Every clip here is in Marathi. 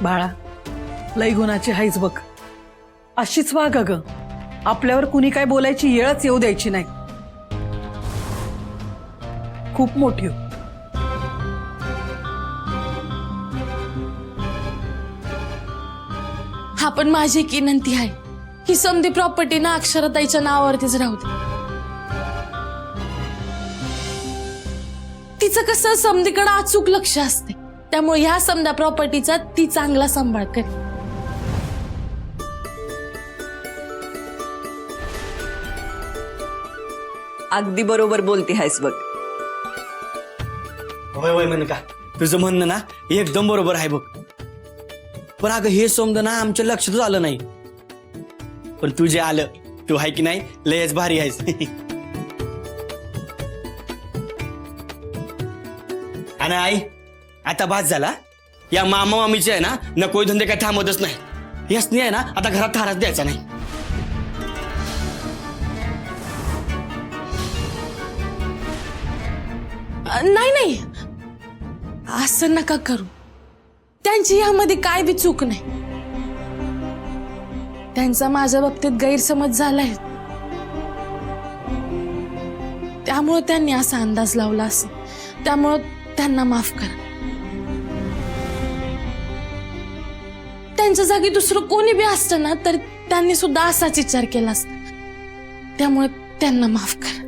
बाळा, लई गुणाची हायच बघ. अशीच वाग ग. आपल्यावर कुणी काय बोलायची येळच येऊ द्यायची नाही. खूप मोठी हो. हा पण माझी एक विनंती आहे ही समधी प्रॉपर्टी ना अक्षराताईच्या नावावरतीच राहू दे. तिचं कसं समधीकडे अचूक लक्ष असते, त्यामुळे ह्या समधा प्रॉपर्टीचा ती चांगला सांभाळ करे. अगदी बरोबर बोलती आहेस बघ. होय होय मेनका, तुझं म्हणणं ना एकदम बरोबर आहे बघ. पण अगं हे समजा ना आमच्या लक्षातच आलं नाही. पण तू जे आलं तू आहे की नाही लयच भारी आहेस. आणि आई आता बाद झाला. या मामा मामीचे आहे ना नको धंदे काय थांबतच नाही. याच नाही आहे ना आता घरात थाराच द्यायचा नाही. नाही नाही असं नका करू. त्यांची यामध्ये काय बी चूक नाही. त्यांचा माझ्या बाबतीत गैरसमज झालाय, त्यामुळे त्यांनी असा अंदाज लावला असेल. त्यामुळे त्यांना माफ करा. त्यांच्या जागी दुसरं कोणी बी असतं ना तर त्यांनी सुद्धा असाच विचार केला असता. त्यामुळे त्यांना माफ करा.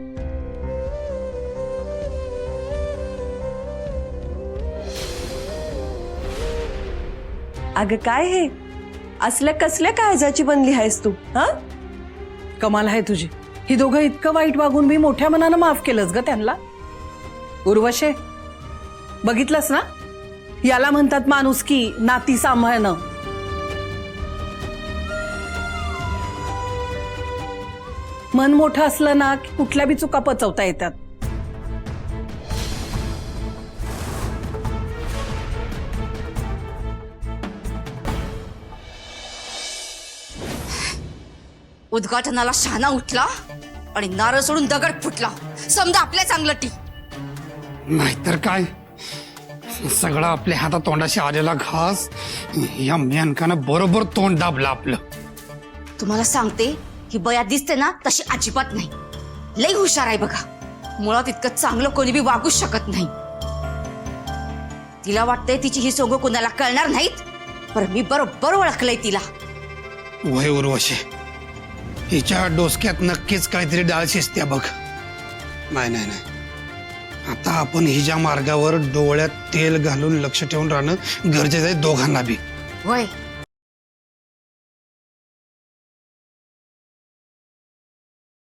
अगं काय हे असल्या कसल्या काळजाची बनली आहेस तू? हा, कमाल आहे तुझी. ही दोघं इतकं वाईट वागून मी मोठ्या मनानं माफ केलंच ग त्यांना. उर्वशे, बघितलंस ना, याला म्हणतात माणुसकी, नाती सांभाळणं. मन मोठं असलं ना की कुठल्या बी चुका पचवता येतात. उद्घाटनाला शहाणा उठला आणि नारळ सोडून दगड फुटला. समजा आपल्या चांगलं टी. नाहीतर काय, सगळा आपल्या हातात तोंडाशी आलेला घास या मेनकानं बरोबर तोंड दाबलं आपलं. तुम्हाला सांगते ही बया दिसते ना तशी अजिबात नाही. लई हुशार आहे बघा. मुळात इतकं चांगलं कोणी बी वागूच शकत नाही. तिला वाटतंय तिची ही सोंग कोणाला कळणार नाहीत, पण मी बरोबर ओळखलंय तिला. वय उर्वशी, हिच्या डोसक्यात नक्कीच काहीतरी डाळ शिजत्या बघ. नाही नाही नाही, आता आपण हिच्या मार्गावर डोळ्यात तेल घालून लक्ष ठेवून राहणं गरजेचं आहे दोघांना बी. होय